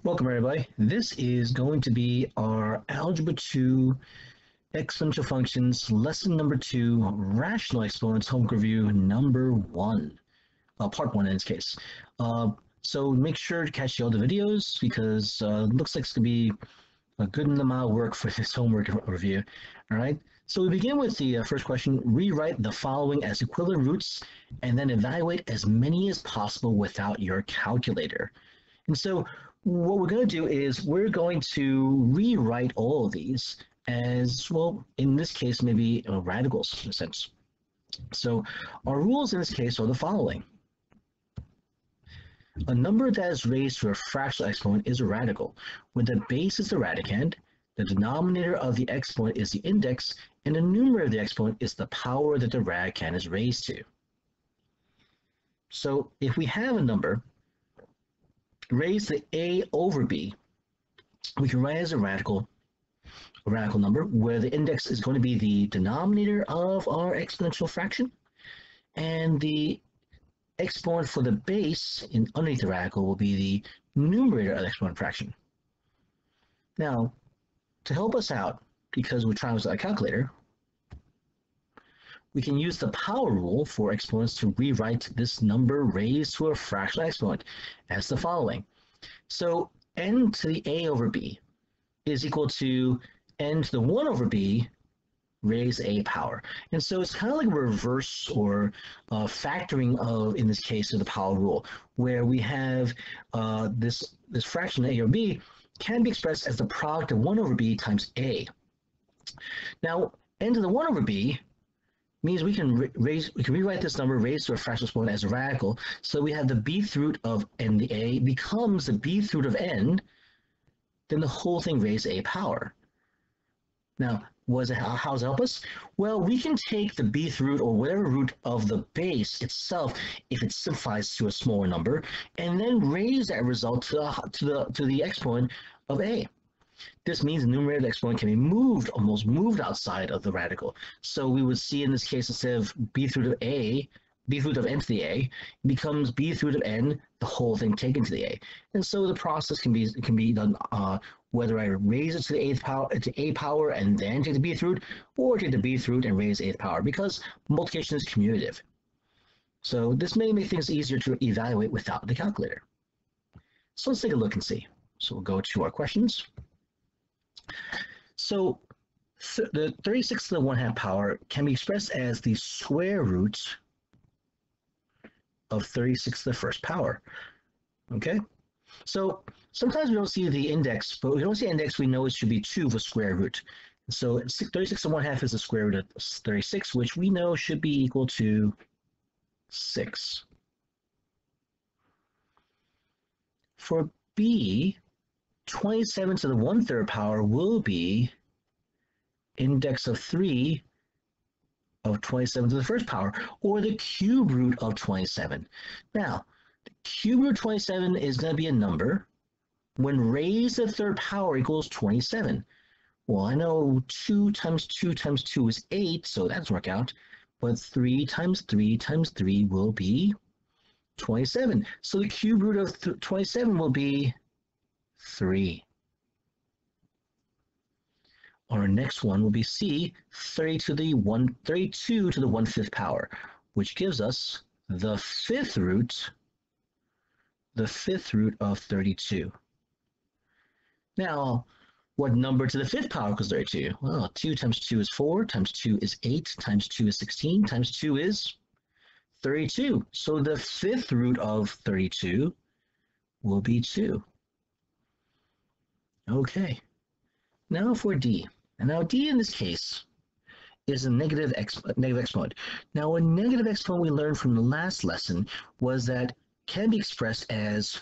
Welcome everybody. This is going to be our Algebra 2 Exponential Functions Lesson number 2 Rational Exponents Homework Review number 1. Part 1 in this case. So make sure to catch all the videos because it looks like it's going to be a good amount of work for this homework review. All right. So we begin with the first question. Rewrite the following as equivalent roots and then evaluate as many as possible without your calculator. And so what we're going to do is we're going to rewrite all of these as, well, in this case, maybe radicals in a sense. So our rules in this case are the following. A number that is raised to a fractional exponent is a radical, when the base is the radicand, the denominator of the exponent is the index, and the numerator of the exponent is the power that the radicand is raised to. So if we have a number raised to a over b, we can write it as a radical number where the index is going to be the denominator of our exponential fraction, and the exponent for the base underneath the radical will be the numerator of the exponent fraction. Now, to help us out, because we're trying with a calculator, we can use the power rule for exponents to rewrite this number raised to a fractional exponent as the following. So n to the a over b is equal to n to the 1 over b raised a power. And so it's kind of like a reverse or factoring of, in this case, of the power rule, where we have this fraction a over b can be expressed as the product of 1 over b times a. Now, n to the 1 over b means we can rewrite this number raised to a fractional exponent as a radical. So we have the bth root of n to the a becomes the bth root of n, then the whole thing raised to a power. Now, how does it help us? Well, we can take the bth root or whatever root of the base itself, if it simplifies to a smaller number, and then raise that result to the exponent of a. This means the numerator of the exponent can be almost moved outside of the radical. So we would see in this case, instead of bth root of n to the a, it becomes bth root of n, the whole thing taken to the a. And so the process can be done whether I raise it to the a power and then take the bth root, or take the bth root and raise the 8th power, because multiplication is commutative. So this may make things easier to evaluate without the calculator. So let's take a look and see. So we'll go to our questions. So the 36 to the 1/2 power can be expressed as the square root of 36 to the 1st power. Okay? So sometimes we don't see the index, but we don't see the index, we know it should be 2 for square root. So 36 to 1/2 is the square root of 36, which we know should be equal to 6. For b, 27 to the 1/3 power will be index of 3 of 27 to the 1st power, or the cube root of 27. Now, the cube root of 27 is going to be a number when raised to the 3rd power equals 27. Well, I know 2 times 2 times 2 is 8, so that doesn't work out. But 3 times 3 times 3 will be 27. So the cube root of 27 will be 3. Our next one will be C, 32 to the 1/5 power, which gives us the fifth root of 32. Now, what number to the 5th power equals 32? Well, 2 times 2 is 4, times 2 is 8, times 2 is 16, times 2 is 32. So the 5th root of 32 will be 2. Okay, now for D. And now D in this case is a negative exponent. Now a negative exponent we learned from the last lesson was that can be expressed as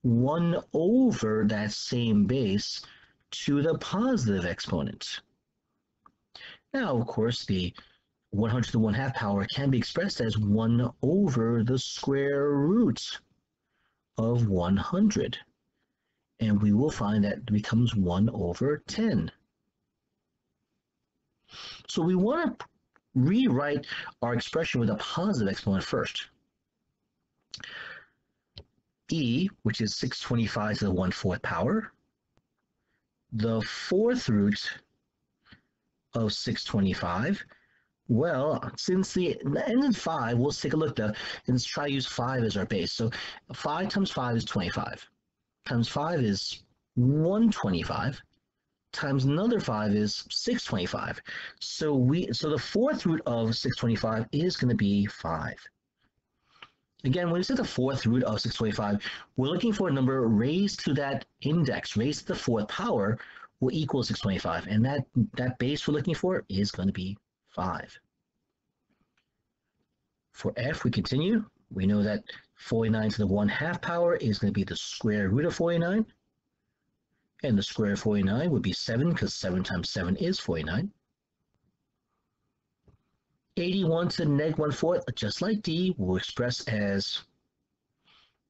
1 over that same base to the positive exponent. Now, of course, the 100 to the 1/2 power can be expressed as 1 over the square root of 100. And we will find that it becomes 1 over 10. So we want to rewrite our expression with a positive exponent first. e, which is 625 to the 1/4 power, the fourth root of 625. Well, since the end in 5, let's take a look though, and let's try to use 5 as our base. So 5 times 5 is 25. Times 5 is 125. Times another 5 is 625. So the fourth root of 625 is going to be 5. Again, when we say the fourth root of 625, we're looking for a number raised to that index, raised to the fourth power, will equal 625. And that base we're looking for is going to be 5. For f, we continue. We know that 49 to the 1/2 power is going to be the square root of 49. And the square of 49 would be 7, because 7 times 7 is 49. 81 to the negative 1/4, just like d, will express as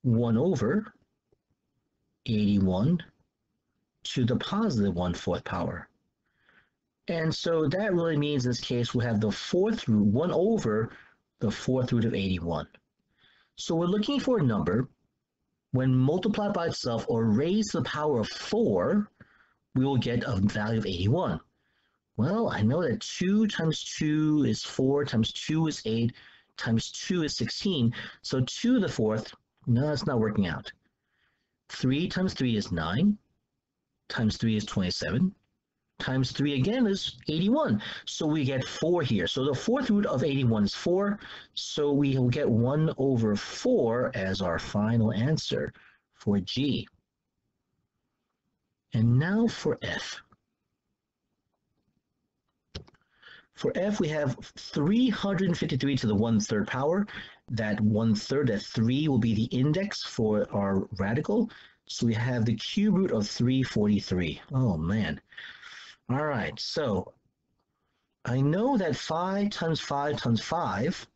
1 over 81 to the positive 1/4 power. And so that really means in this case we have the fourth root, 1 over the fourth root of 81. So we're looking for a number, when multiplied by itself or raised to the power of 4, we will get a value of 81. Well, I know that 2 times 2 is 4, times 2 is 8, times 2 is 16. So 2 to the fourth, no, it's not working out. 3 times 3 is 9, times 3 is 27, times 3 again is 81. So we get 4 here. So the fourth root of 81 is 4. So we will get 1 over 4 as our final answer for G. And now for F. For f, we have 353 to the 1/3 power. That 1/3, that 3 will be the index for our radical. So we have the cube root of 343. Oh, man. All right, so I know that 5 times 5 times 5,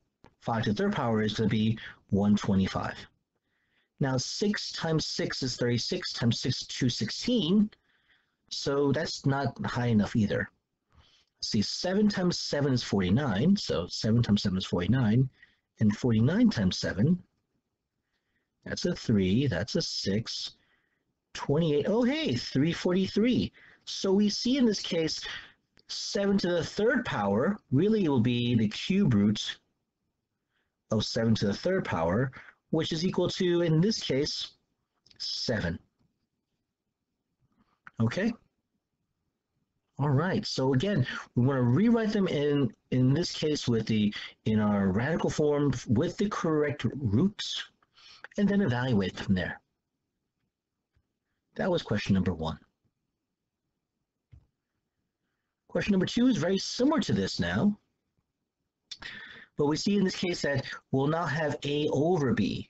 5 to the 3rd power is going to be 125. Now 6 times 6 is 36, times 6 is 216. So that's not high enough either. See, 7 times 7 is 49, so 7 times 7 is 49, and 49 times 7, that's a 3, that's a 6, 28, oh hey, 343. So we see in this case, 7 to the 3rd power really will be the cube root of 7 to the 3rd power, which is equal to, in this case, 7. Okay? All right, so again, we want to rewrite them in this case in our radical form with the correct roots, and then evaluate from there. That was question number 1. Question number 2 is very similar to this now, but we see in this case that we'll now have A over B.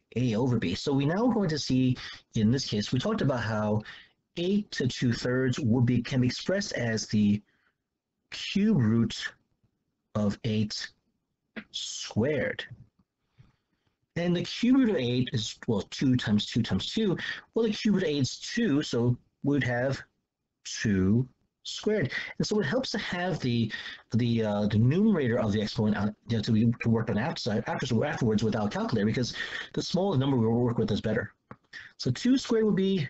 So we now are going to see, in this case, we talked about how 8 to 2/3 can be expressed as the cube root of 8 squared. And the cube root of 8 is, well, 2 times 2 times 2. Well, the cube root of 8 is 2, so we'd have 2 squared. And so it helps to have the numerator of the exponent to work on afterwards without a calculator, because the smaller number we'll work with is better. So 2 squared would be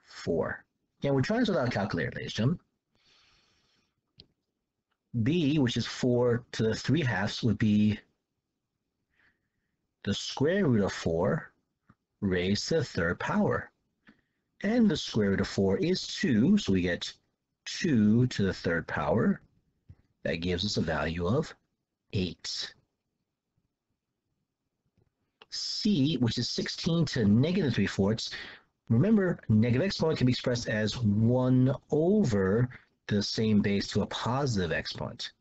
4. And we're trying this without a calculator, ladies and gentlemen. B, which is 4 to the 3/2, would be the square root of 4 raised to the 3rd power. And the square root of 4 is 2, so we get 2 to the 3rd power. That gives us a value of 8. C, which is 16 to negative 3/4. Remember, negative exponent can be expressed as 1 over the same base to a positive exponent.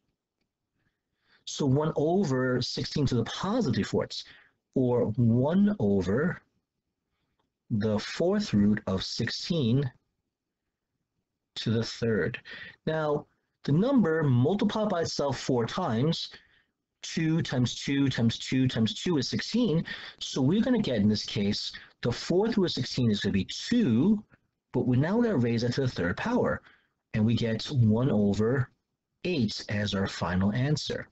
So 1 over 16 to the positive 3/4, or 1 over the 4th root of 16 to the 3rd. Now, the number multiplied by itself 4 times, 2 times 2 times 2 times 2 is 16. So we're going to get, in this case, the 4th root of 16 is going to be 2, but we now got to raise that to the 3rd power, and we get 1 over 8 as our final answer.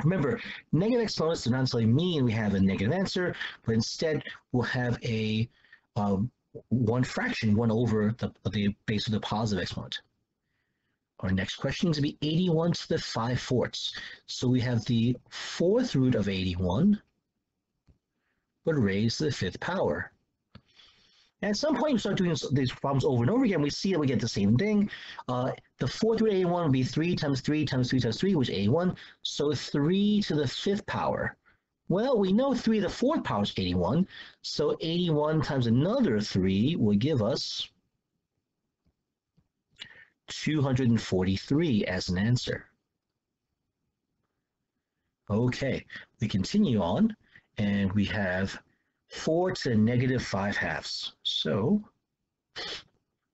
Remember, negative exponents do not necessarily mean we have a negative answer, but instead we'll have a one fraction, 1 over the base of the positive exponent. Our next question is going to be 81 to the 5/4. So we have the 4th root of 81, but raised to the 5th power. And at some point, we start doing these problems over and over again. We see that we get the same thing. The 4th root of 81 would be 3 times 3 times 3 times 3, which is 81. So 3 to the 5th power. Well, we know 3 to the 4th power is 81. So 81 times another 3 will give us 243 as an answer. Okay, we continue on, and we have 4 to the negative 5/2. So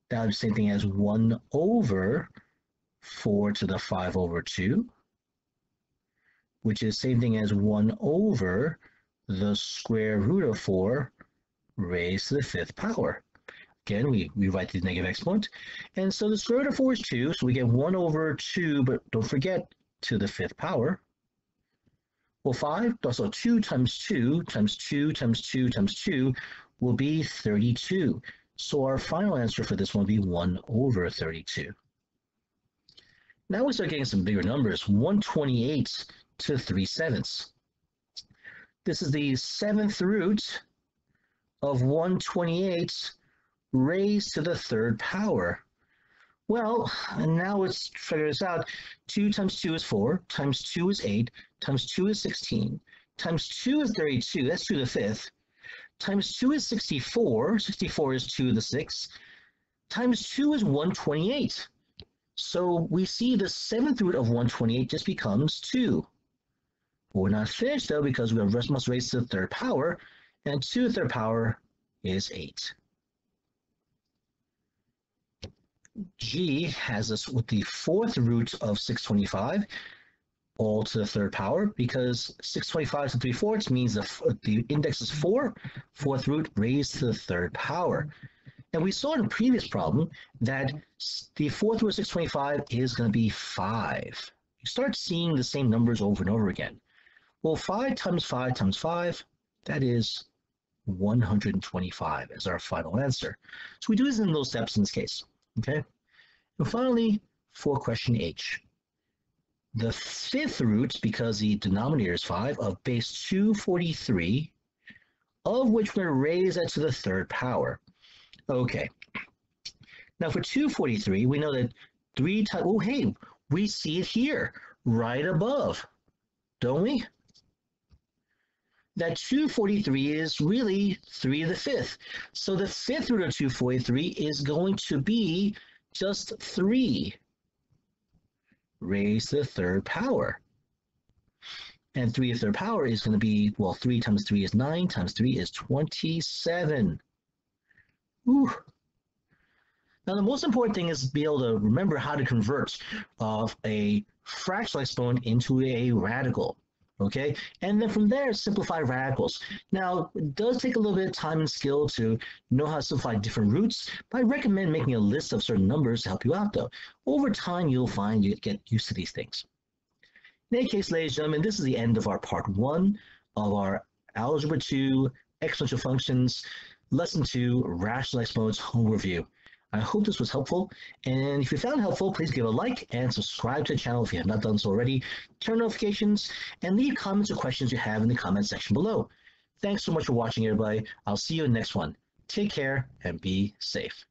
that would be the same thing as 1 over 4 to the 5/2, which is the same thing as 1 over the square root of 4 raised to the 5th power. Again, we write the negative exponent. And so the square root of 4 is 2, so we get 1 over 2, but don't forget, to the 5th power. Well, 5, so 2 times 2 times 2 times 2 times 2 will be 32. So our final answer for this one will be 1 over 32. Now we start getting some bigger numbers, 128 to 3/7. This is the 7th root of 128 raised to the 3rd power. Well, now let's figure this out. 2 times 2 is 4, times 2 is 8, times 2 is 16, times 2 is 32, that's 2 to the 5th, times 2 is 64, 64 is 2 to the 6th, times 2 is 128. So we see the 7th root of 128 just becomes 2. But we're not finished though, because we must raise to the 3rd power, and 2 to the 3rd power is 8. G has us with the 4th root of 625, all to the 3rd power, because 625 to 3/4 means the index is 4, 4th root raised to the 3rd power. And we saw in a previous problem that the 4th root of 625 is going to be 5. You start seeing the same numbers over and over again. Well, 5 times 5 times 5, that is 125 as our final answer. So we do this in those steps in this case. Okay, and finally, for question H, the 5th root, because the denominator is 5, of base 243, of which we're going to raise that to the 3rd power. Okay, now for 243, we know that 3 times, oh hey, we see it here, right above, don't we? That 243 is really 3 to the 5th. So the 5th root of 243 is going to be just 3 raised to the 3rd power. And 3 to the 3rd power is going to be, well, 3 times 3 is 9, times 3 is 27. Whew. Now the most important thing is to be able to remember how to convert a fractional exponent into a radical. Okay, and then from there, simplify radicals. Now, it does take a little bit of time and skill to know how to simplify different roots, but I recommend making a list of certain numbers to help you out, though. Over time, you'll find you get used to these things. In any case, ladies and gentlemen, this is the end of our part 1 of our Algebra 2 Exponential Functions, Lesson 2 Rational Exponents Home Review. I hope this was helpful, and if you found it helpful, please give a like and subscribe to the channel if you have not done so already. Turn notifications and leave comments or questions you have in the comment section below. Thanks so much for watching, everybody. I'll see you in the next one. Take care and be safe.